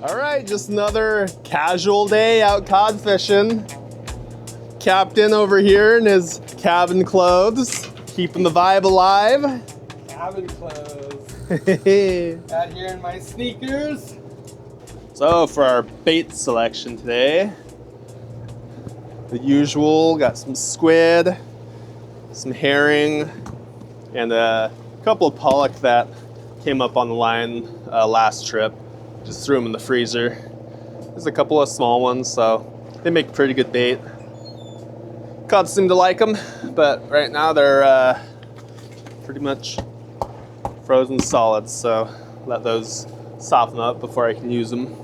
All right, just another casual day out cod fishing. Captain over here in his cabin clothes, keeping the vibe alive. Cabin clothes. Out here in my sneakers. So for our bait selection today, the usual, got some squid, some herring, and a couple of pollock that came up on the line last trip. Just threw them in the freezer. There's a couple of small ones, so they make pretty good bait. Cod seem to like them, but right now they're pretty much frozen solids, so let those soften up before I can use them.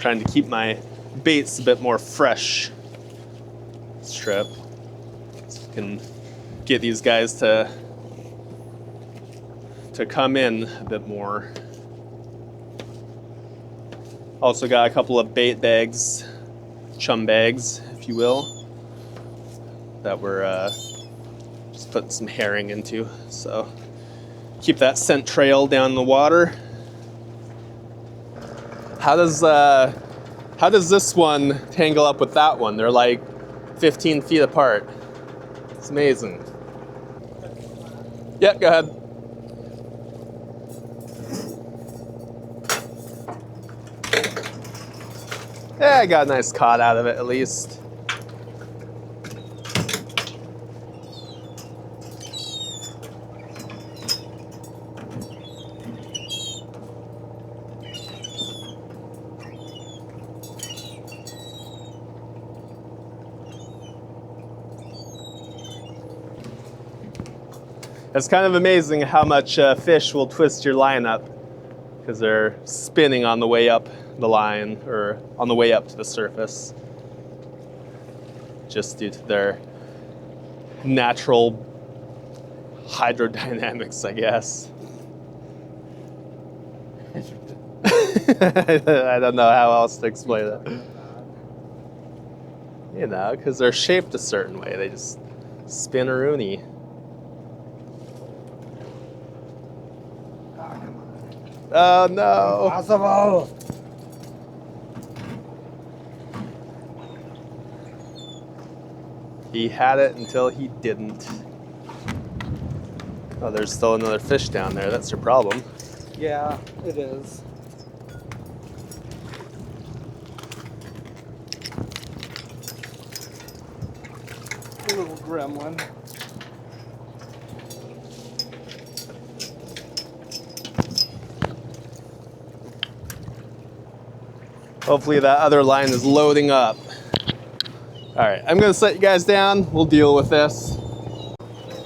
Trying to keep my baits a bit more fresh this trip, so I can get these guys to come in a bit more. Also got a couple of bait bags, chum bags, if you will, that we're just putting some herring into. So keep that scent trail down the water. How does this one tangle up with that one? They're like 15 feet apart. It's amazing. Yeah, go ahead. Yeah, I got a nice cod out of it at least. It's kind of amazing how much fish will twist your line up because they're spinning on the way up the line or on the way up to the surface, just due to their natural hydrodynamics, I guess. I don't know how else to explain it. You know, because they're shaped a certain way, they just spin-a-rooney. Oh no! Impossible! He had it until he didn't. Oh, there's still another fish down there. That's your problem. Yeah, it is. A little gremlin. Hopefully that other line is loading up. All right, I'm gonna set you guys down. We'll deal with this.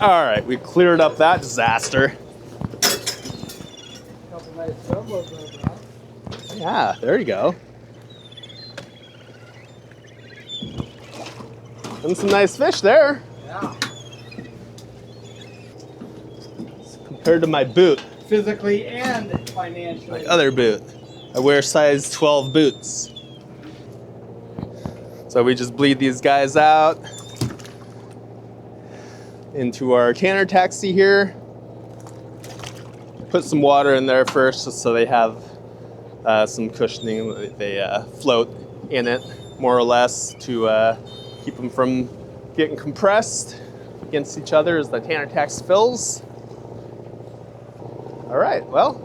All right, we cleared up that disaster. Couple nice jumbos over. Yeah, there you go. And some nice fish there. Yeah. Compared to my boot, Physically and financially. my other boot. I wear size 12 boots. So we just bleed these guys out into our canter taxi here. Put some water in there first just so they have some cushioning. They float in it more or less to keep them from getting compressed against each other as the canter taxi fills. All right, well,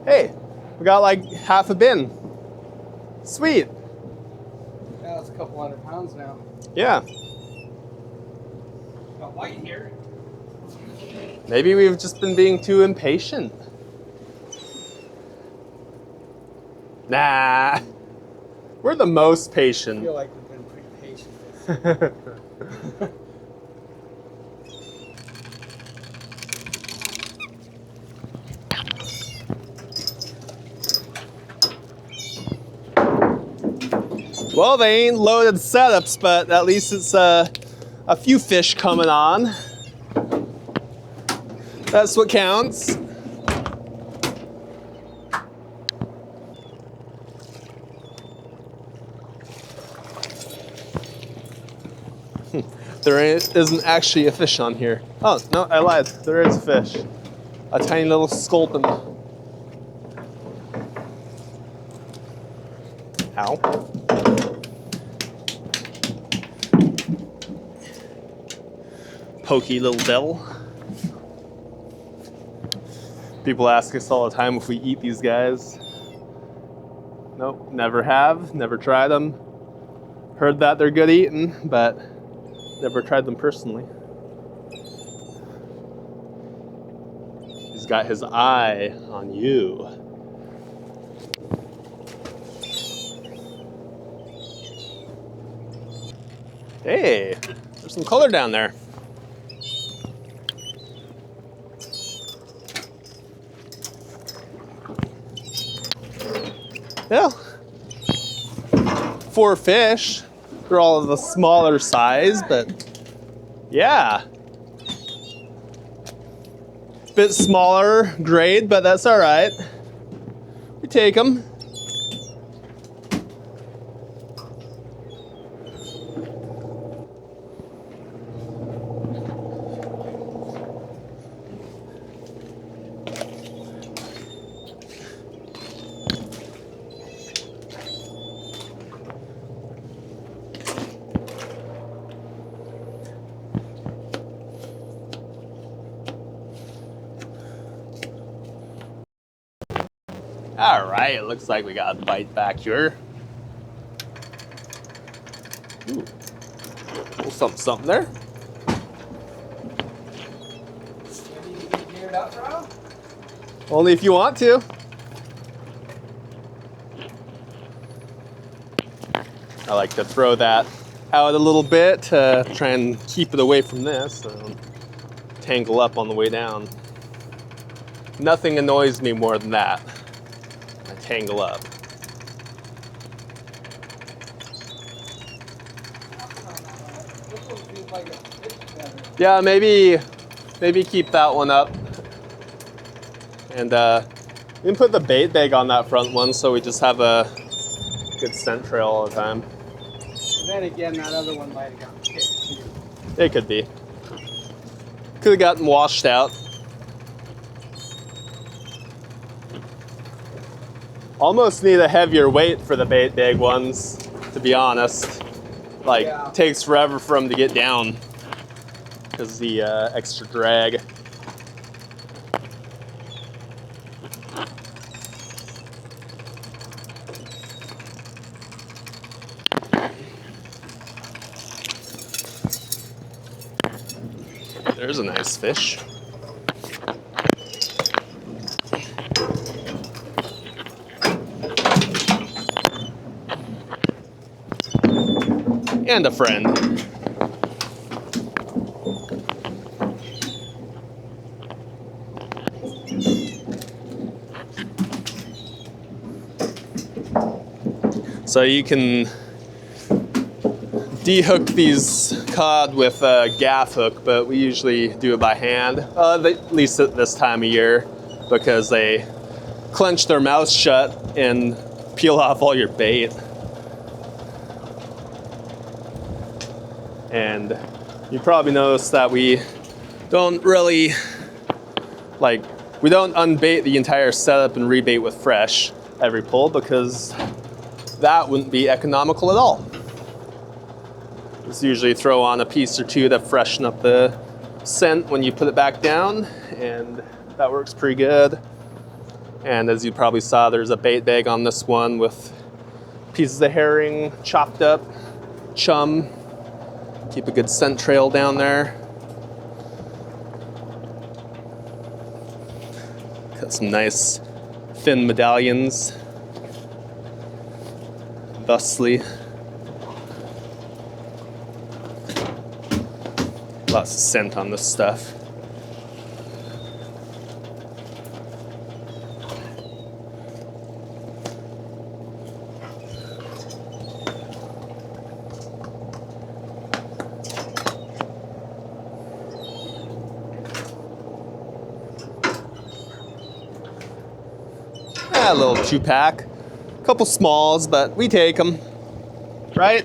hey, we got like half a bin. Sweet. Yeah, it's a couple 100 pounds now. Yeah. Got light here. Maybe we've just been being too impatient. Nah. We're the most I patient. feel like we've been pretty patient. Well, they ain't loaded setups, but at least it's a few fish coming on. That's what counts. There isn't actually a fish on here. Oh, no, I lied. There is a fish. A tiny little sculpin. Ow. Pokey little devil. People ask us all the time if we eat these guys. Nope, never have, never tried them. Heard that they're good eating, but never tried them personally. He's got his eye on you. Hey, there's some color down there. Yeah. 4 fish. They're all of the smaller size, but yeah. Bit smaller grade, but that's all right. We take them. All right, it looks like we got a bite back here. Ooh, little something there. Only if you want to. I like to throw that out a little bit to try and keep it away from this. So don't tangle up on the way down. Nothing annoys me more than that. Tangle up. Yeah, maybe keep that one up. And we can put the bait bag on that front one so we just have a good scent trail all the time. And then again, that other one might have gotten hit too. It could be. Could have gotten washed out. Almost need a heavier weight for the bait bag ones, to be honest. Like, yeah. Takes forever for them to get down because the extra drag. There's a nice fish. And a friend. So you can de-hook these cod with a gaff hook, but we usually do it by hand, at least at this time of year, because they clench their mouths shut and peel off all your bait. And you probably noticed that we don't really, we don't unbait the entire setup and rebait with fresh every pull, because that wouldn't be economical at all. Just usually throw on a piece or two to freshen up the scent when you put it back down, and that works pretty good. And as you probably saw, there's a bait bag on this one with pieces of herring chopped up, chum. Keep a good scent trail down there. Got some nice thin medallions. Thusly. Lots of scent on this stuff. A little 2-pack. A couple smalls, but we take them. Right?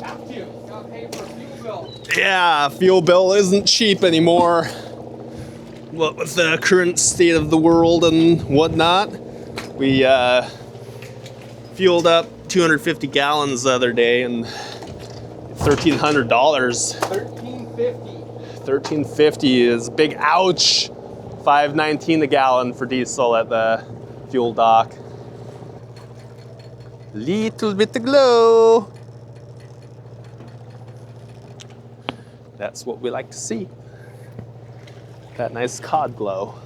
Have to. Gotta pay for a fuel bill. Yeah, fuel bill isn't cheap anymore. What with the current state of the world and whatnot, we fueled up 250 gallons the other day and $1,300. $13.50. $13.50 is a big ouch. $5.19 a gallon for diesel at the fuel dock. Little bit of glow. That's what we like to see. That nice cod glow.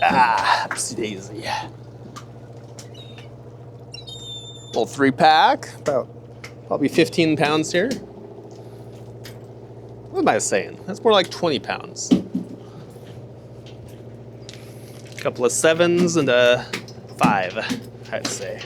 Ah, oopsie daisy. Little 3-pack, about probably 15 pounds here. What am I saying? That's more like 20 pounds. A couple of 7s and a 5, I'd say.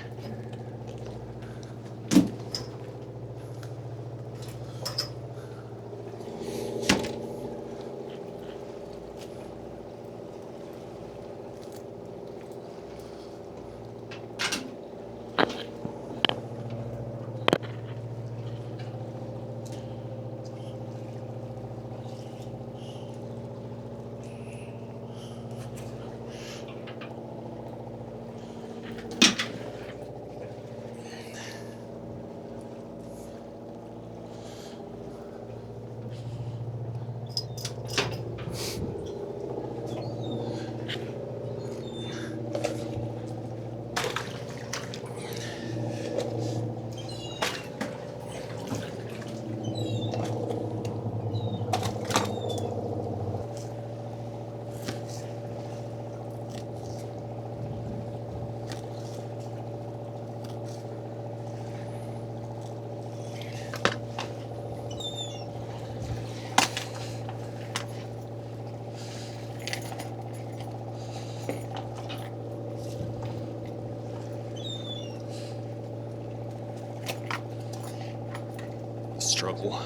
Struggle.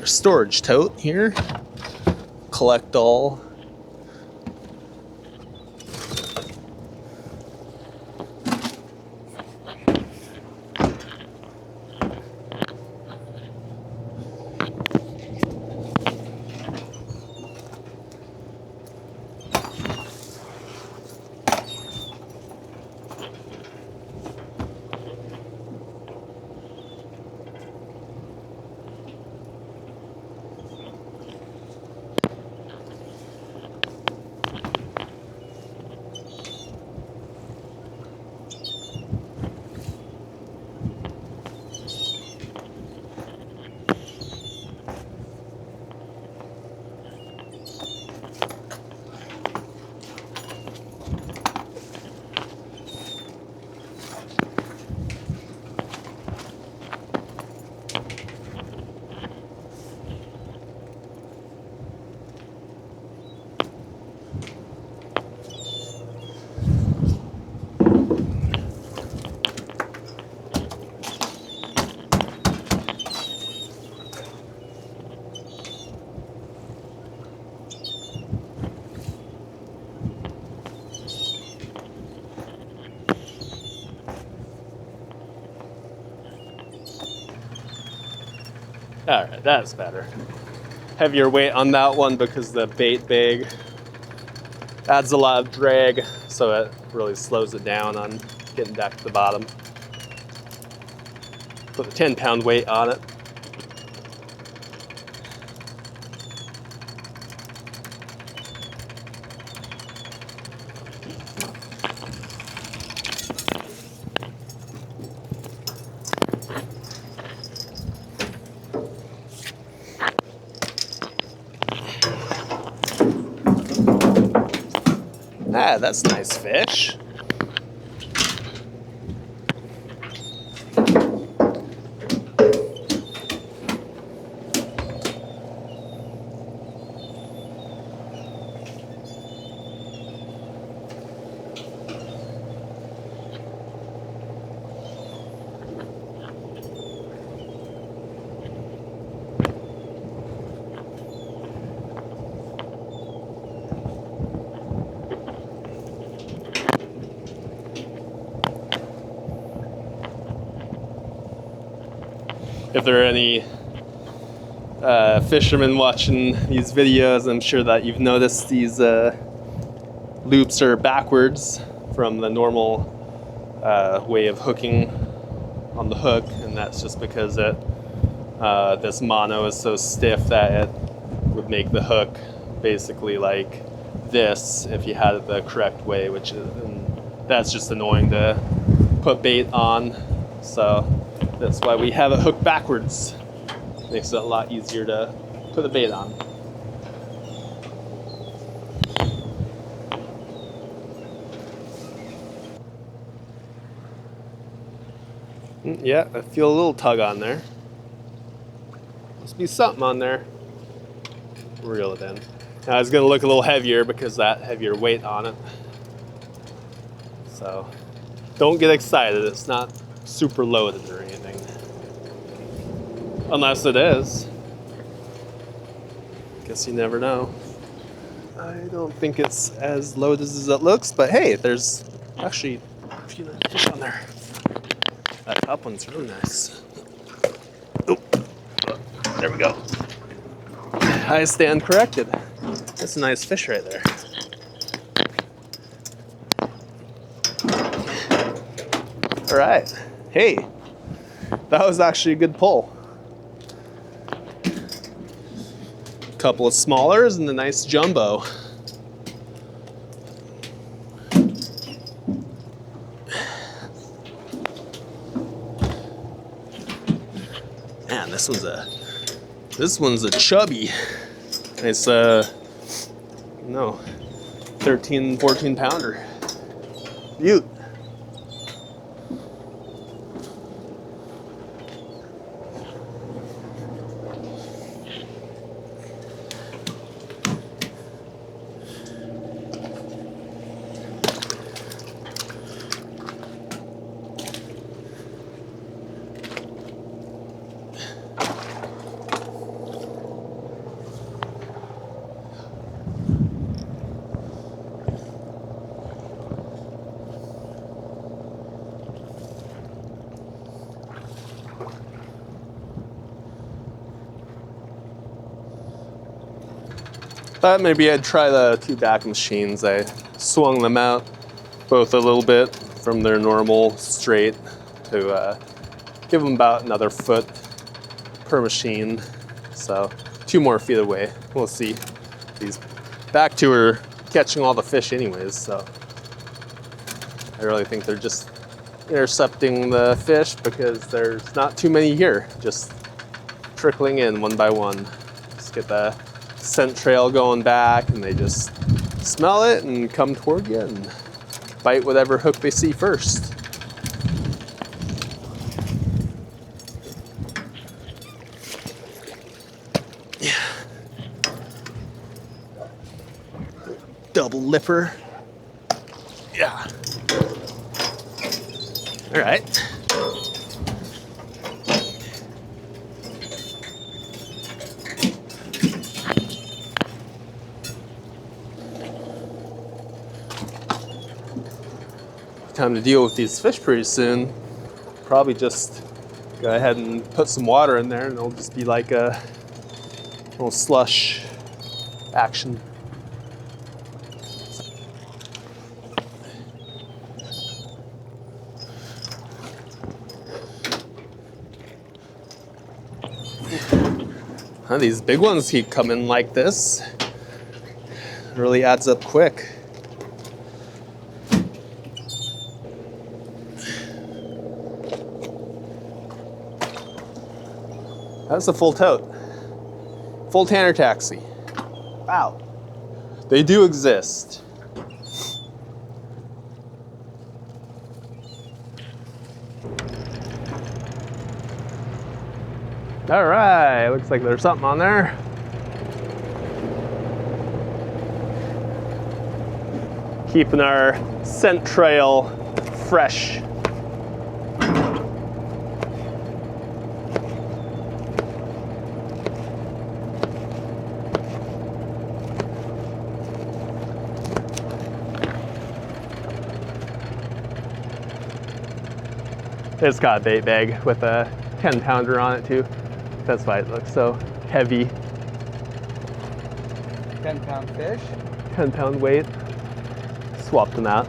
Storage tote here. Collect all. All right, that's better. Heavier weight on that one because the bait bag adds a lot of drag, so it really slows it down on getting back to the bottom. Put a 10-pound weight on it. Ah, that's a nice fish. If there are any fishermen watching these videos, I'm sure that you've noticed these loops are backwards from the normal way of hooking on the hook, and that's just because this mono is so stiff that it would make the hook basically like this if you had it the correct way, which is, and that's just annoying to put bait on. So that's why we have it hooked backwards. Makes it a lot easier to put the bait on. Yeah, I feel a little tug on there. Must be something on there. Reel it in. Now it's gonna look a little heavier because that heavier weight on it. So don't get excited, it's not super loaded or anything. Unless it is. Guess you never know. I don't think it's as loaded as it looks, but hey, there's actually a few nice fish on there. That top one's really nice. Oh, there we go. I stand corrected. That's a nice fish right there. All right. Hey, that was actually a good pull. Couple of smallers and a nice jumbo. Man, this one's a chubby. Nice 13, 14 pounder. Beaut. Thought maybe I'd try the two back machines. I swung them out both a little bit from their normal straight to give them about another foot per machine. So 2 more feet away. We'll see. These back two are catching all the fish anyways, so I really think they're just intercepting the fish because there's not too many here, just trickling in one by one. Just get the scent trail going back and they just smell it and come toward you and bite whatever hook they see first. Yeah. Double lipper. Yeah. All right. Time to deal with these fish pretty soon. Probably just go ahead and put some water in there and it'll just be like a little slush action. These big ones keep coming like this. It really adds up quick. That's a full tote. Full Tanner taxi. Wow. They do exist. All right, looks like there's something on there. Keeping our scent trail fresh. It's got a bait bag with a 10-pounder on it too. That's why it looks so heavy. 10-pound fish. 10-pound weight. Swapped them out.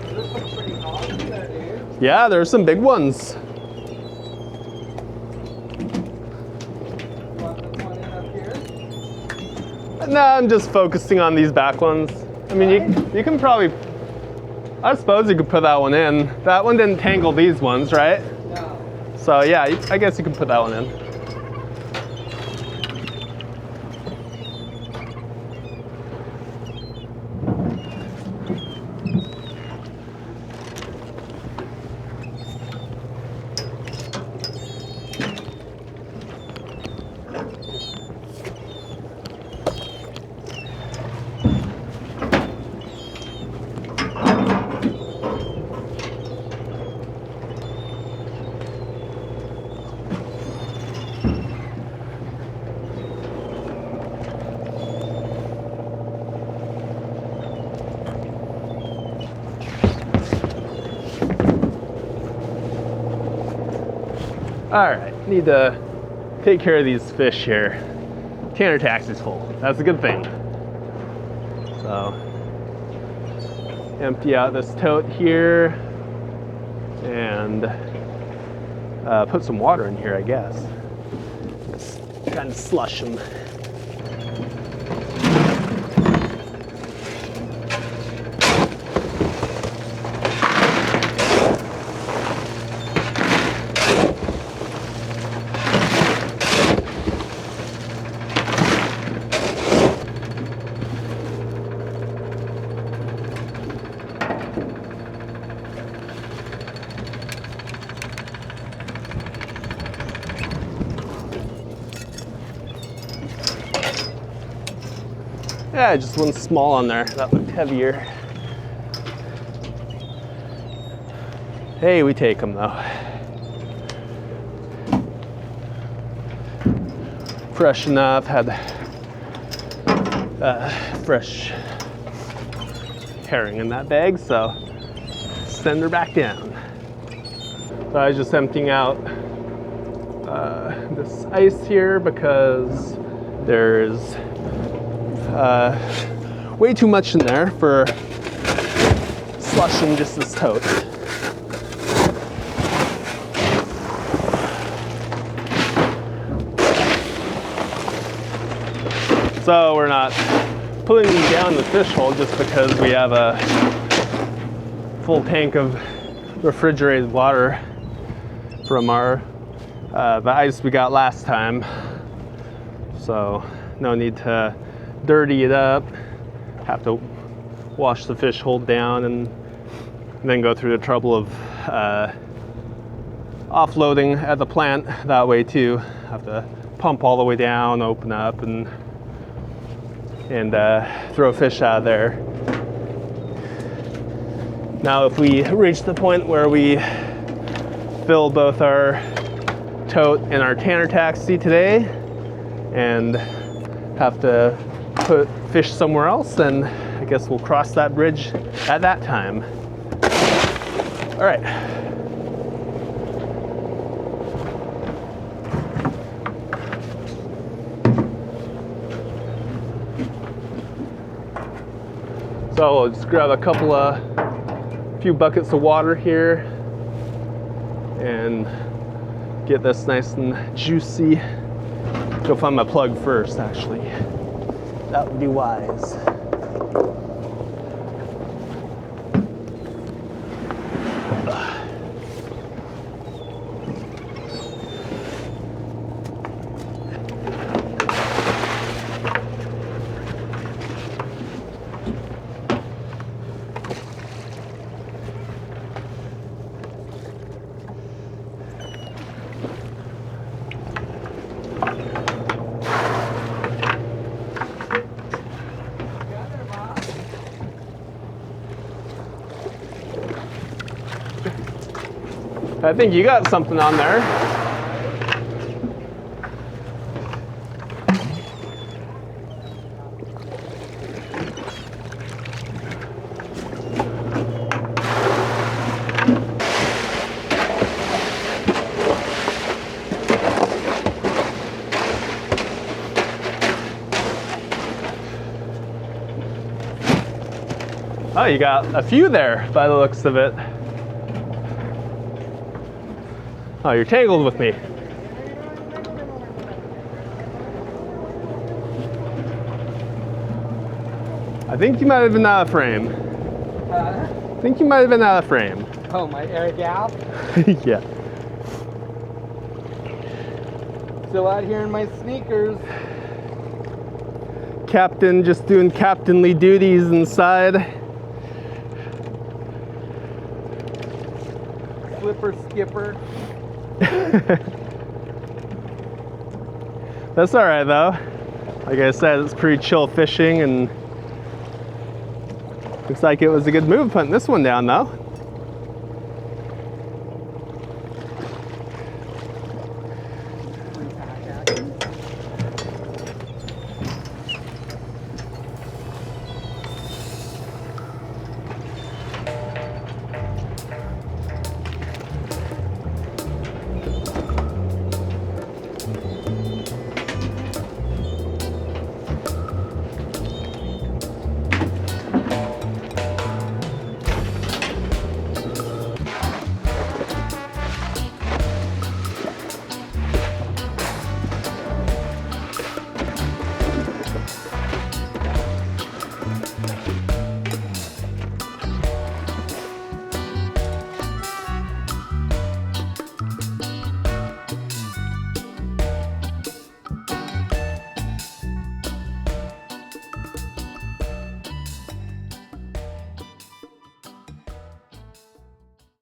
This looks pretty awesome there, dude. Yeah, there's some big ones. No, I'm just focusing on these back ones. I mean, you can probably, I suppose you could put that one in. That one didn't tangle these ones, right? No. So yeah, I guess you can put that one in. All right, need to take care of these fish here. Tanner taxi's full. That's a good thing. So, empty out this tote here and put some water in here, I guess. Just kind of slush them. Yeah, just one small on there. That looked heavier. Hey, we take them though. Fresh enough, had fresh herring in that bag, so send her back down. So I was just emptying out this ice here because there's way too much in there for slushing just this tote. So we're not pulling them down the fish hole just because we have a full tank of refrigerated water from our the ice we got last time. So no need to dirty it up, have to wash the fish hole down and then go through the trouble of offloading at the plant that way too. Have to pump all the way down, open up and throw fish out of there. Now if we reach the point where we fill both our tote and our Tanner taxi today and have to put fish somewhere else, then I guess we'll cross that bridge at that time. All right. So I'll just grab few buckets of water here and get this nice and juicy. Go find my plug first, actually. That would be wise. I think you got something on there. Oh, you got a few there by the looks of it. Oh, you're tangled with me. I think you might have been out of frame. I think you might have been out of frame. Oh, my air gap? Yeah. Still out here in my sneakers. Captain just doing captainly duties inside. Slipper skipper. That's all right though. Like I said, it's pretty chill fishing, and looks like it was a good move putting this one down though.